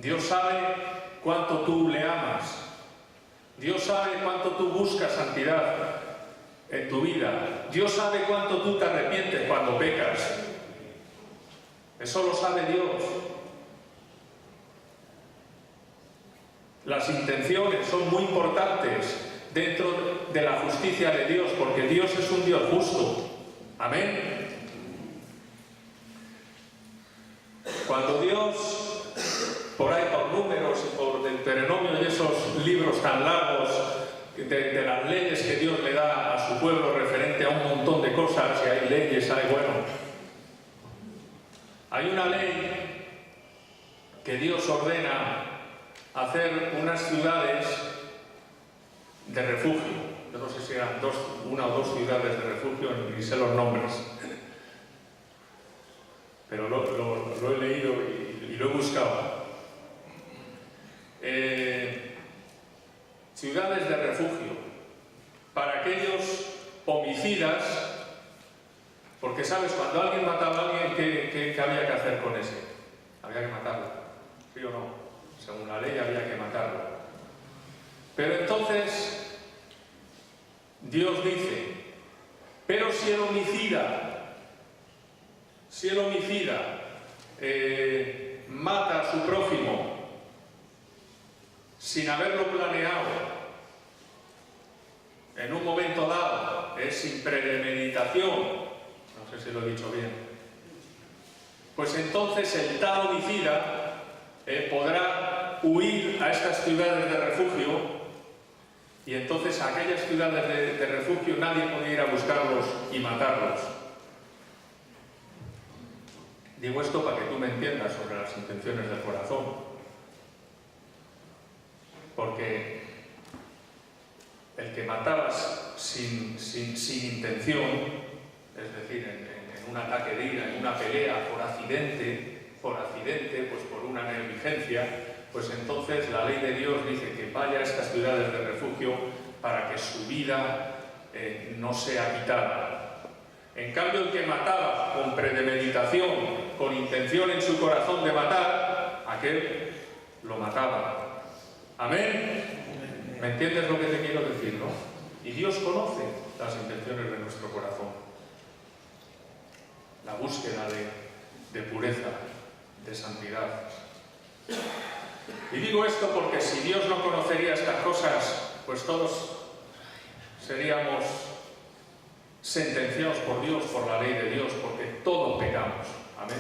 Dios sabe cuánto tú le amas. Dios sabe cuánto tú buscas santidad en tu vida. Dios sabe cuánto tú te arrepientes cuando pecas. Eso lo sabe Dios. Las intenciones son muy importantes dentro de la justicia de Dios, porque Dios es un Dios justo. Amén. Cuando Dios, por ahí por Números y por Deuteronomio y esos libros tan largos de las leyes que Dios le da a su pueblo referente a un montón de cosas, y hay leyes, hay una ley que Dios ordena hacer unas ciudades de refugio. Yo no sé si eran una o dos ciudades de refugio, ni sé los nombres, pero lo he leído y lo he buscado. Ciudades de refugio para aquellos homicidas, porque sabes, cuando alguien mataba a alguien, ¿qué había que hacer con ese? Había que matarlo, ¿sí o no? Según la ley había que matarlo. Pero entonces Dios dice, pero si el homicida mata a su prójimo sin haberlo planeado, en un momento dado, sin premeditación, no sé si lo he dicho bien, pues entonces el tal homicida podrá huir a estas ciudades de refugio, y entonces a aquellas ciudades de refugio nadie puede ir a buscarlos y matarlos. Digo esto para que tú me entiendas sobre las intenciones del corazón. Porque el que matabas sin intención, es decir, en un ataque de ira, en una pelea, por accidente, pues por una negligencia, pues entonces la ley de Dios dice que vaya a estas ciudades de refugio para que su vida no sea quitada. En cambio, el que mataba con premeditación, con intención en su corazón de matar, aquel lo mataba. ¿Amén? ¿Me entiendes lo que te quiero decir, no? Y Dios conoce las intenciones de nuestro corazón. La búsqueda de pureza, de santidad. Y digo esto porque si Dios no conocería estas cosas, pues todos seríamos sentenciados por Dios, por la ley de Dios, porque todos pecamos. ¿Amén?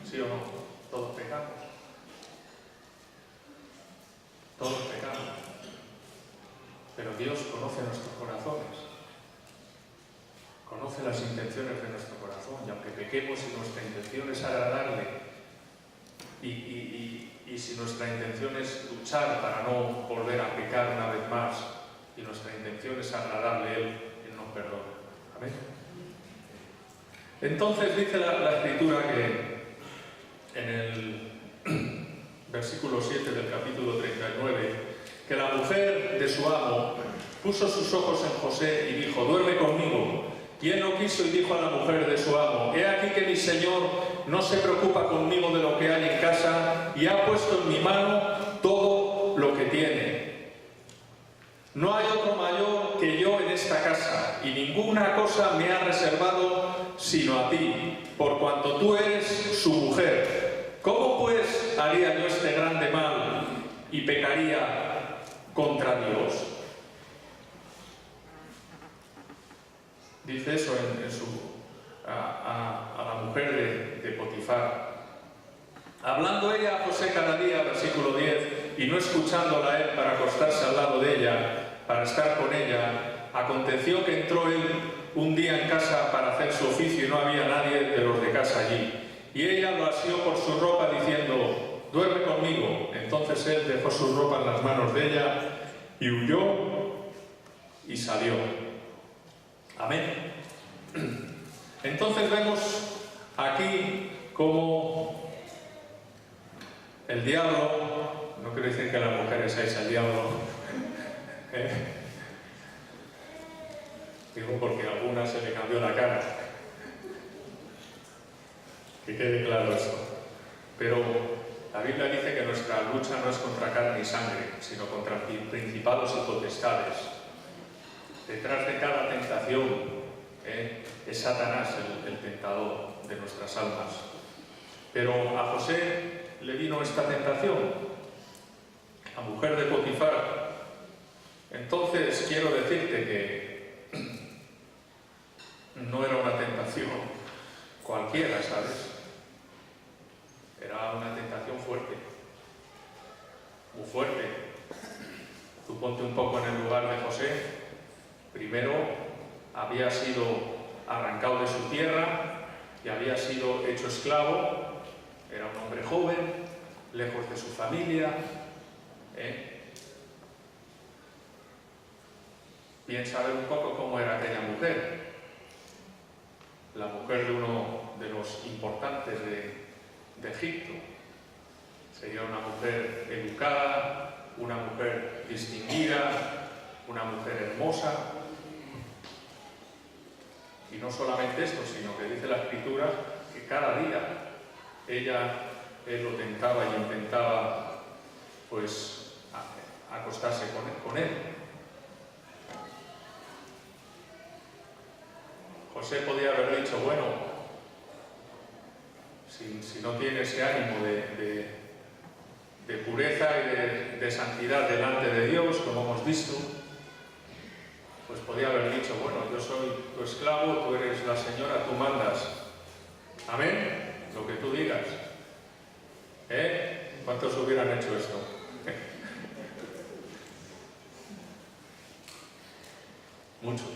¿Sí o no? Todos pecamos. Todos pecamos. Pero Dios conoce nuestros corazones. Conoce las intenciones de nuestro corazón. Y aunque pequemos, si nuestra intención es agradarle, y si nuestra intención es luchar para no volver a pecar una vez más, y nuestra intención es agradarle a Él nos perdona. Amén. Entonces dice la Escritura que en el versículo 7 del capítulo 39, que la mujer de su amo puso sus ojos en José y dijo, duerme conmigo. Y él no quiso y dijo a la mujer de su amo, he aquí que mi señor no se preocupa conmigo de lo que hay en casa y ha puesto en mi mano todo lo que tiene. No hay otro mayor que yo en esta casa y ninguna cosa me ha reservado sino a ti, por cuanto tú eres su mujer. ¿Cómo pues haría yo este grande mal y pecaría contra Dios? Dice eso a la mujer de Potifar. Hablando ella a José cada día, versículo 10, y no escuchándola a él para acostarse al lado de ella, para estar con ella, aconteció que entró él un día en casa para hacer su oficio y no había nadie de los de casa allí. Y ella lo asió por su ropa diciendo, duerme conmigo. Entonces él dejó su ropa en las manos de ella y huyó y salió. Amén. Entonces vemos aquí cómo el diablo, no quiero decir que las mujeres seáis el diablo, digo porque a algunas se le cambió la cara, que quede claro eso, pero La Biblia dice que nuestra lucha no es contra carne y sangre, sino contra principados y potestades. Detrás de cada tentación es Satanás el tentador de nuestras almas. Pero a José le vino esta tentación, la mujer de Potifar. Entonces quiero decirte que no era una tentación cualquiera, ¿sabes? Era una tentación fuerte, muy fuerte. Tú ponte un poco en el lugar de José. Primero había sido arrancado de su tierra y había sido hecho esclavo. Era un hombre joven, lejos de su familia. Piensa ver un poco cómo era aquella mujer. La mujer de uno de los importantes de Egipto. Sería una mujer educada, una mujer distinguida, una mujer hermosa. Y no solamente esto, sino que dice la Escritura que cada día él lo tentaba y intentaba pues acostarse con él. José podía haber dicho, bueno, si no tiene ese ánimo de pureza y de santidad delante de Dios, como hemos visto, pues podía haber dicho, bueno, yo soy tu esclavo, tú eres la señora, tú mandas. Amén, lo que tú digas. ¿Cuántos hubieran hecho esto? Muchos.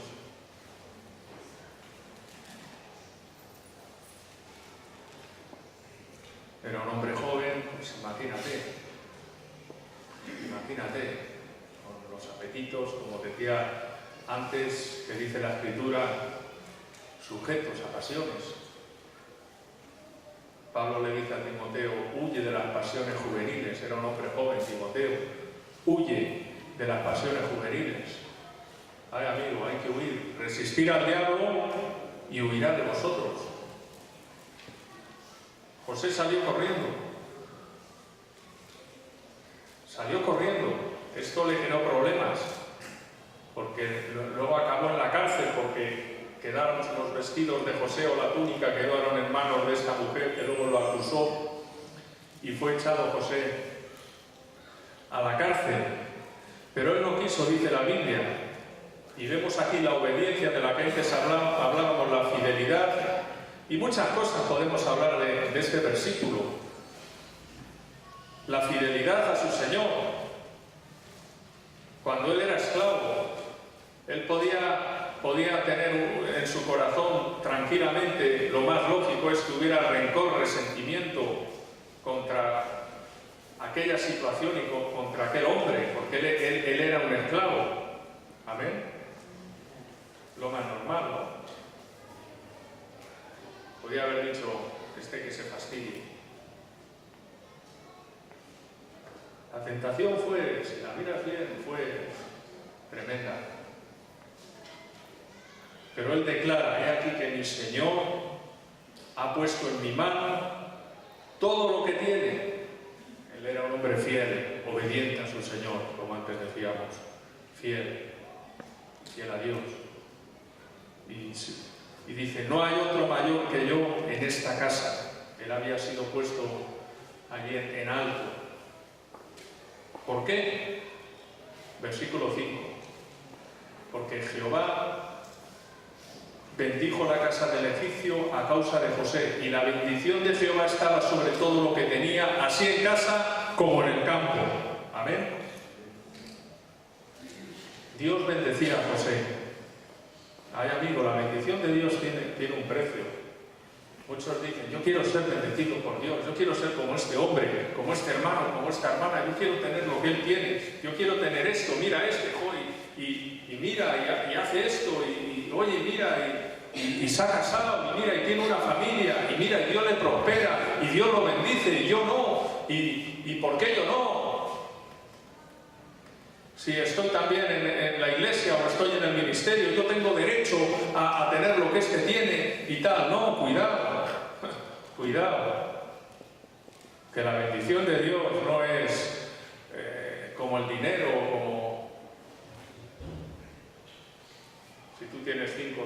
Era un hombre joven, pues imagínate, con los apetitos, como decía antes, que dice la Escritura, sujetos a pasiones. Pablo le dice a Timoteo, huye de las pasiones juveniles. Era un hombre joven, Timoteo, huye de las pasiones juveniles. Ay, amigo, hay que huir, resistir al diablo y huirá de vosotros. José salió corriendo. Esto le generó problemas, porque luego acabó en la cárcel, porque quedaron los vestidos de José o la túnica quedaron en manos de esta mujer que luego lo acusó y fue echado José a la cárcel. Pero él no quiso, dice la Biblia, y vemos aquí la obediencia de la que antes hablábamos, la fidelidad. Y muchas cosas podemos hablar de este versículo. La fidelidad a su Señor. Cuando él era esclavo, él podía tener en su corazón tranquilamente, lo más lógico es que hubiera rencor, resentimiento contra aquella situación y contra aquel hombre, porque él era un esclavo. Amén. Lo más normal, ¿no? Podía haber dicho, que se fastidie. La tentación fue, si la miras bien, fue tremenda. Pero él declara, he aquí que mi Señor ha puesto en mi mano todo lo que tiene. Él era un hombre fiel, obediente a su Señor, como antes decíamos. Fiel a Dios. Y dice, no hay otro mayor que yo en esta casa. Él había sido puesto allí en alto. ¿Por qué? Versículo 5. Porque Jehová bendijo la casa del egipcio a causa de José, y la bendición de Jehová estaba sobre todo lo que tenía, así en casa como en el campo. Amén. Dios bendecía a José. Ay, amigo, la bendición de Dios tiene un precio. Muchos dicen, yo quiero ser bendecido por Dios, yo quiero ser como este hombre, como este hermano, como esta hermana, yo quiero tener lo que él tiene, yo quiero tener esto, mira este, y mira, y hace esto, y oye, mira, y se ha casado, y mira, y tiene una familia, y mira, y Dios le prospera, y Dios lo bendice, y yo no, y ¿por qué yo no? Si estoy también en la iglesia o estoy en el ministerio, yo tengo derecho a tener lo que este tiene y tal. No, cuidado, cuidado. Que la bendición de Dios no es como el dinero, como... Si tú tienes 5,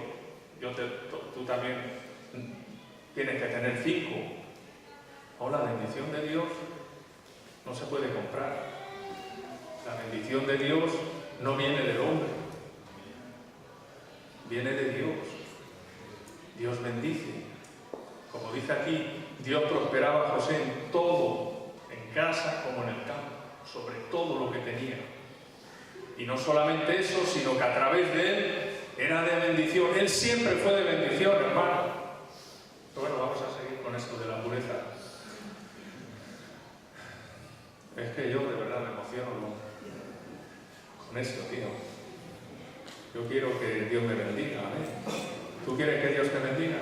tú también tienes que tener 5. O la bendición de Dios no se puede comprar. La bendición de Dios no viene del hombre, viene de Dios. Dios bendice. Como dice aquí, Dios prosperaba a José en todo, en casa como en el campo, sobre todo lo que tenía. Y no solamente eso, sino que a través de él era de bendición. Él siempre fue de bendición, hermano. Pero bueno, vamos a seguir con esto de la pureza. Es que yo de verdad me emociono con esto, tío. Yo quiero que Dios me bendiga, ¿eh? ¿Tú quieres que Dios te bendiga?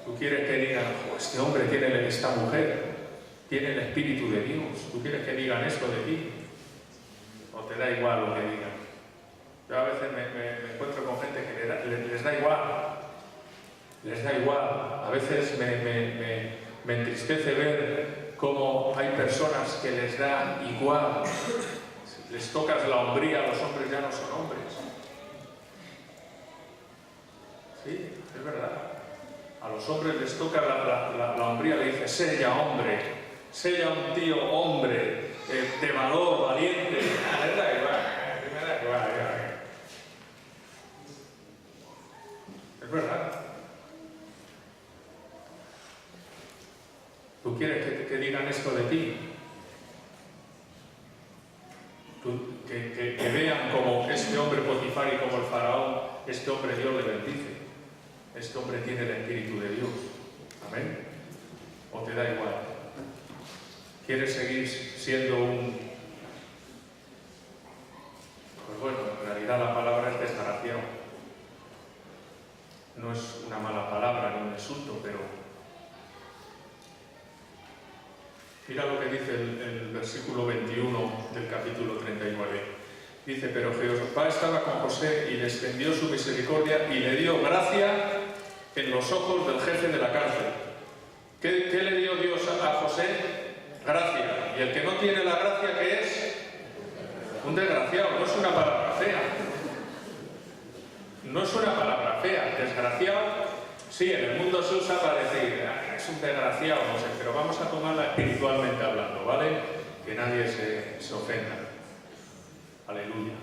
¿Tú quieres que digan, oh, este hombre tiene, esta mujer tiene el Espíritu de Dios? ¿Tú quieres que digan esto de ti? ¿O te da igual lo que digan? Yo a veces me encuentro con gente que les da igual. Les da igual. A veces me entristece ver cómo hay personas que les da igual. Si les tocas la hombría, los hombres ya no son hombres. Sí, es verdad. A los hombres les toca la hombría, le dice, sé ya hombre, sé ya un tío hombre, de valor, valiente. Me da igual. Es verdad. ¿Tú quieres que digan esto de ti? Que vean como este hombre Potifar y como el faraón, este hombre Dios le bendice. Este hombre tiene el Espíritu de Dios. Amén. ¿O te da igual? ¿Quieres seguir siendo un... Pues bueno, en realidad la palabra es desgraciado. No es una mala palabra ni un insulto, pero... Mira lo que dice el versículo 21 del capítulo 39. Dice, pero Jehová estaba con José y le extendió su misericordia y le dio gracia en los ojos del jefe de la cárcel. ¿Qué le dio Dios a José? Gracia. Y el que no tiene la gracia, ¿qué es? Un desgraciado. No es una palabra fea. No es una palabra fea. Desgraciado, sí, en el mundo se usa para decir, es un desgraciado, no sé, pero vamos a tomarla espiritualmente hablando, ¿vale? Que nadie se ofenda. Aleluya.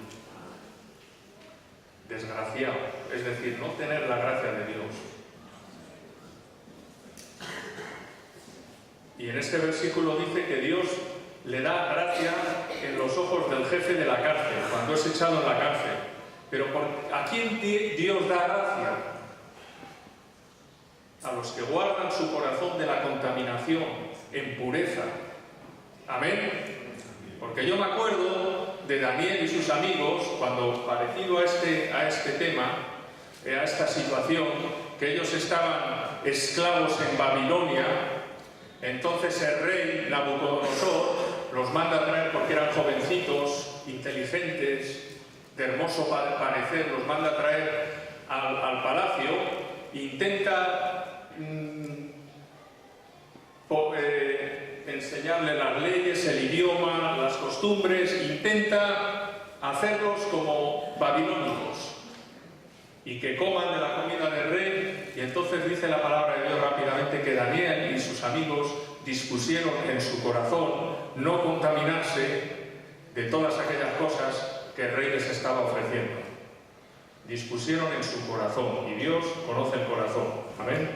Desgraciado, es decir, no tener la gracia de Dios. Y en este versículo dice que Dios le da gracia en los ojos del jefe de la cárcel, cuando es echado en la cárcel. Pero ¿a quién Dios da gracia? A los que guardan su corazón de la contaminación, en pureza. Amén. Porque yo me acuerdo de Daniel y sus amigos, cuando parecido a este tema, a esta situación, que ellos estaban esclavos en Babilonia. Entonces el rey Nabucodonosor los manda a traer, porque eran jovencitos, inteligentes, de hermoso parecer, los manda a traer al palacio, intenta enseñarle las leyes, el idioma, las costumbres, intenta hacerlos como babilónicos y que coman de la comida del rey. Y entonces dice la palabra de Dios rápidamente que Daniel y sus amigos dispusieron en su corazón no contaminarse de todas aquellas cosas que el rey les estaba ofreciendo. Dispusieron en su corazón, y Dios conoce el corazón. Amén.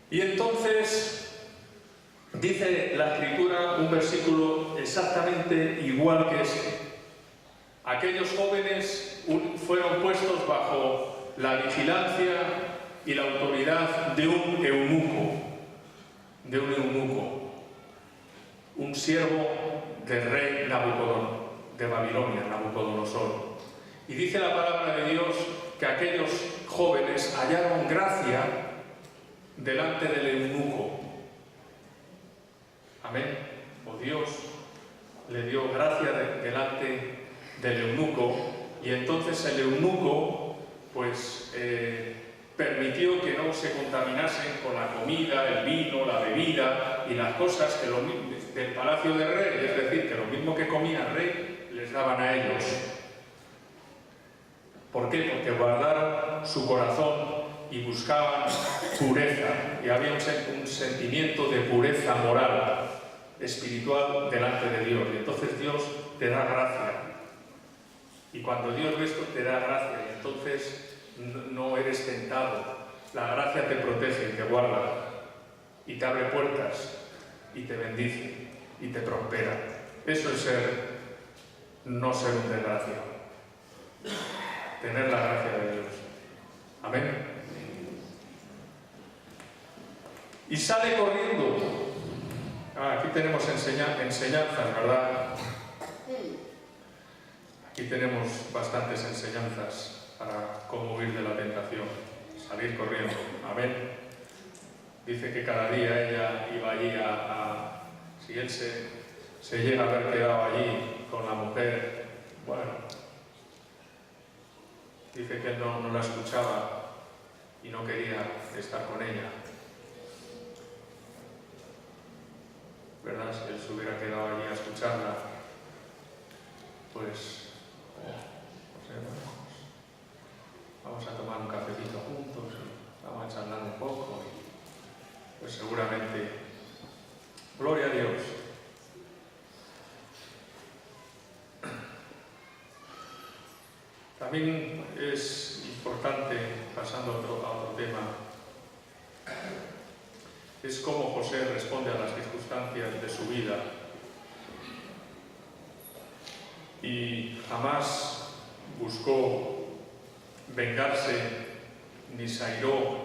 Y entonces dice la Escritura un versículo exactamente igual que este. Aquellos jóvenes fueron puestos bajo la vigilancia y la autoridad de un eunuco, un siervo del rey de Babilonia, Nabucodonosor. Y dice la palabra de Dios que aquellos jóvenes hallaron gracia delante del eunuco. Amén. O Dios le dio gracia delante del eunuco, y entonces el eunuco pues permitió que no se contaminasen con la comida, el vino, la bebida y las cosas que del palacio del rey, es decir, que lo mismo que comía el rey, les daban a ellos. ¿Por qué? Porque guardaron su corazón y buscaban pureza, y había un sentimiento de pureza moral, espiritual delante de Dios, y entonces Dios te da gracia. Y cuando Dios ve esto, te da gracia, y entonces no eres tentado. La gracia te protege y te guarda, y te abre puertas, y te bendice, y te prospera. Eso es no ser un desgraciado. Tener la gracia de Dios. Amén. Y sale corriendo. Aquí tenemos enseñanzas, ¿verdad? Aquí tenemos bastantes enseñanzas para cómo huir de la tentación. Salir corriendo. Amén. Dice que cada día ella iba allí si él se llega a haber quedado allí con la mujer, bueno, dice que él no la escuchaba y no quería estar con ella. ¿Verdad? Si él se hubiera quedado allí a escucharla, pues, no sé, vamos a tomar un cafecito juntos, vamos a charlar un poco, pues seguramente, gloria a Dios. También es importante, pasando a otro tema, es cómo José responde a las circunstancias de su vida. Y jamás buscó vengarse ni se airó,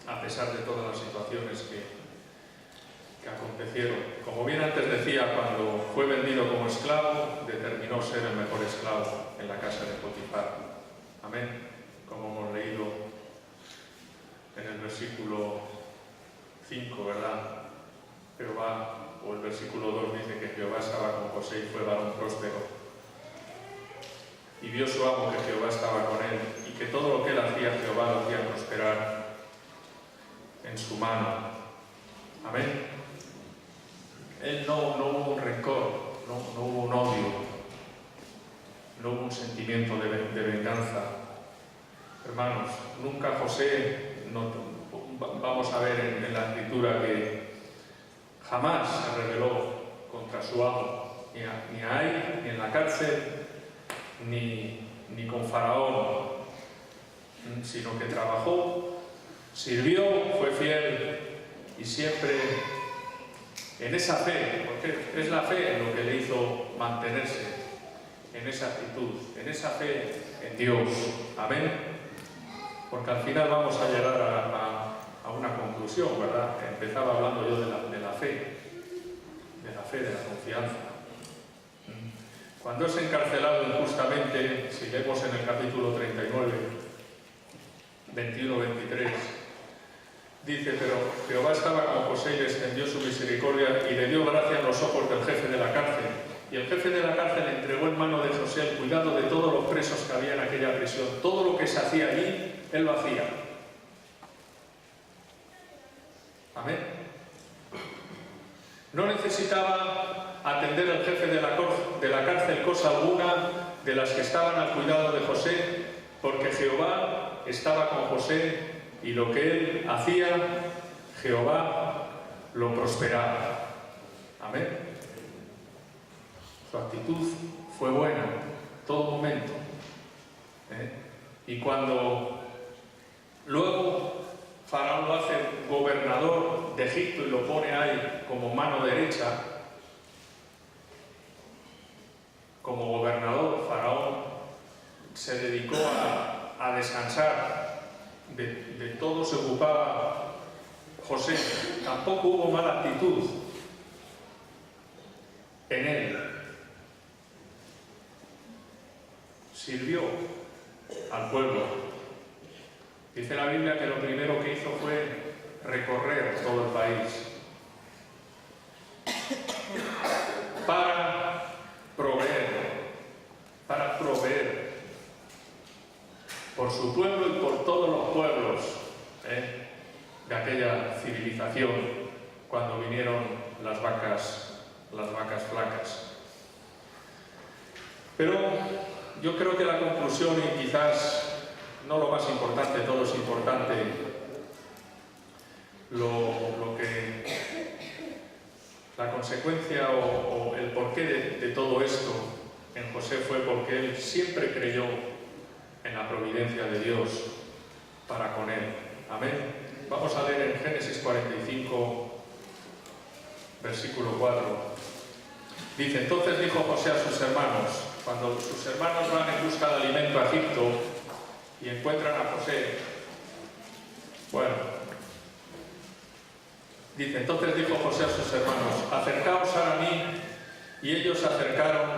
a pesar de todas las situaciones que acontecieron. Como bien antes decía, cuando fue vendido como esclavo, determinó ser el mejor esclavo en la casa de Potifar. Amén. Como hemos leído en el versículo 5, ¿verdad? Jehová, o el versículo 2 dice que Jehová estaba con José y fue varón próspero. Y vio su amo que Jehová estaba con él y que todo lo que él hacía, Jehová lo hacía prosperar en su mano. Amén. Él no hubo un rencor, no hubo un odio, no hubo un sentimiento de venganza. Hermanos, nunca José, vamos a ver en la escritura que jamás se rebeló contra su amo, ni ahí, ni en la cárcel, ni con Faraón, sino que trabajó, sirvió, fue fiel y siempre en esa fe, porque es la fe lo que le hizo mantenerse en esa actitud, en esa fe en Dios. Amén. Porque al final vamos a llegar a una conclusión, ¿verdad? Empezaba hablando yo de la fe, de la confianza. Cuando es encarcelado injustamente, si leemos en el capítulo 39, 21-23, dice, pero Jehová estaba con José y le extendió su misericordia y le dio gracia en los ojos del jefe de la cárcel. Y el jefe de la cárcel entregó en mano de José el cuidado de todos los presos que había en aquella prisión. Todo lo que se hacía allí, él lo hacía. Amén. No necesitaba atender el jefe de la cárcel cosa alguna de las que estaban al cuidado de José, porque Jehová estaba con José y lo que él hacía, Jehová lo prosperaba. Amén. Su actitud fue buena, todo momento. Y cuando luego Faraón lo hace gobernador de Egipto y lo pone ahí como mano derecha, como gobernador, Faraón se dedicó a descansar, de todo se ocupaba José. Tampoco hubo mala actitud en él. Sirvió al pueblo. Dice la Biblia que lo primero que hizo fue recorrer todo el país para proveer por su pueblo y por todos alimentación cuando vinieron las vacas flacas. Pero yo creo que la conclusión, y quizás no lo más importante, todo es importante, la consecuencia o el porqué de todo esto en José fue porque él siempre creyó en la providencia de Dios para con él. Amén. Vamos a leer en Génesis 45, versículo 4. Dice: entonces dijo José a sus hermanos, cuando sus hermanos van en busca de alimento a Egipto y encuentran a José, dice: entonces dijo José a sus hermanos, acercaos a mí. Y ellos se acercaron,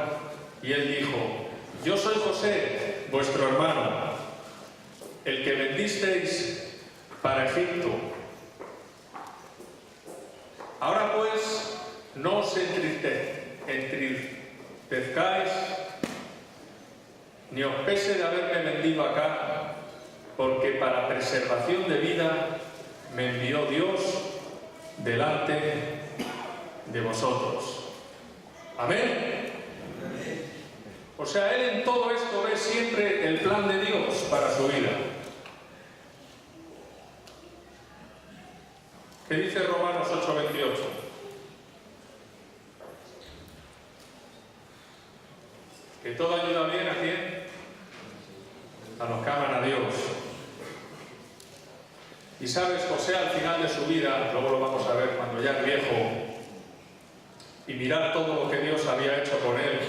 y él dijo: yo soy José, vuestro hermano, el que vendisteis para Egipto. Ahora pues, no os entristezcáis, ni os pese de haberme vendido acá, porque para preservación de vida me envió Dios delante de vosotros. Amén. O sea, él en todo esto ve siempre el plan de Dios para su vida. ¿Qué dice Romanos 8:28? Que todo ayuda bien ¿a quién? A los que aman a Dios. Y sabes, José al final de su vida, luego lo vamos a ver cuando ya es viejo, y mirar todo lo que Dios había hecho con él,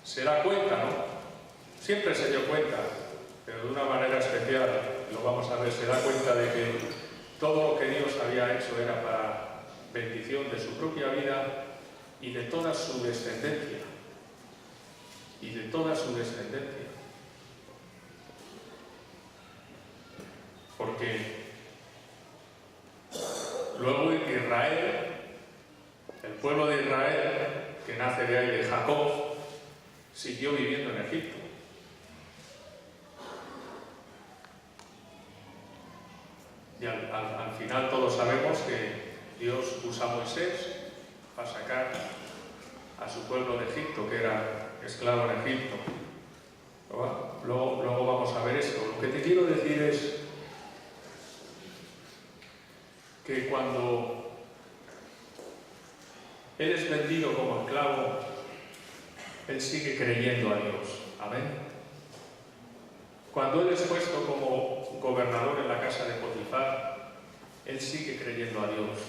se da cuenta, ¿no? Siempre se dio cuenta, pero de una manera especial, lo vamos a ver, se da cuenta de que todo lo que Dios había hecho era para bendición de su propia vida y de toda su descendencia. Y de toda su descendencia. Porque luego Israel, el pueblo de Israel, que nace de ahí de Jacob, siguió viviendo en Egipto. Y al final todos sabemos que Dios usa a Moisés para sacar a su pueblo de Egipto, que era esclavo en Egipto. Luego vamos a ver esto. Lo que te quiero decir es que cuando él es vendido como esclavo, él sigue creyendo a Dios. Amén. Cuando él es puesto como gobernador en la casa de Potifar, él sigue creyendo a Dios.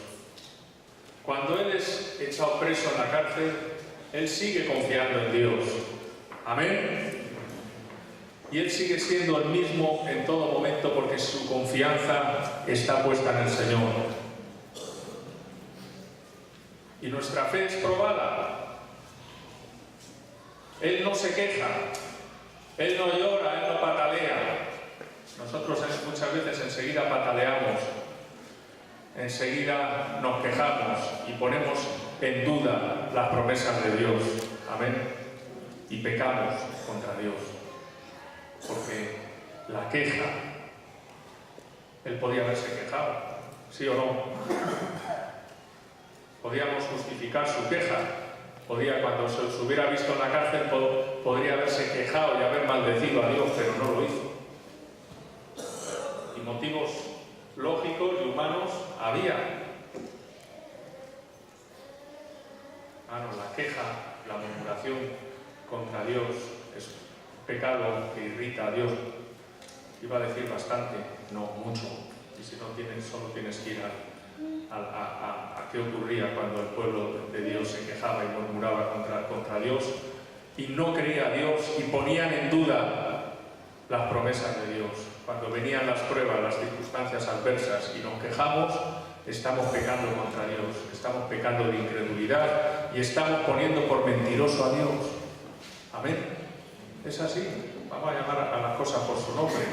Cuando él es echado preso en la cárcel, él sigue confiando en Dios. Amén. Y él sigue siendo el mismo en todo momento porque su confianza está puesta en el Señor. Y nuestra fe es probada. Él no se queja, él no llora, él no patalea. Nosotros muchas veces enseguida pataleamos, enseguida nos quejamos y ponemos en duda las promesas de Dios. Amén. Y pecamos contra Dios. Porque la queja, él podía haberse quejado, ¿sí o no? Podíamos justificar su queja. Cuando se hubiera visto en la cárcel, podría haberse quejado y haber maldecido a Dios, pero no lo hizo. Y motivos lógicos y humanos había. La queja, la murmuración contra Dios es pecado que irrita a Dios. Iba a decir bastante, no mucho. Y si no tienes, solo tienes que ir a qué ocurría cuando el pueblo de Dios se quejaba y murmuraba contra Dios y no creía a Dios y ponían en duda las promesas de Dios. Cuando venían las pruebas, las circunstancias adversas y nos quejamos, estamos pecando contra Dios, estamos pecando de incredulidad y estamos poniendo por mentiroso a Dios. Amén. Es así. Vamos a llamar a las cosas por su nombre.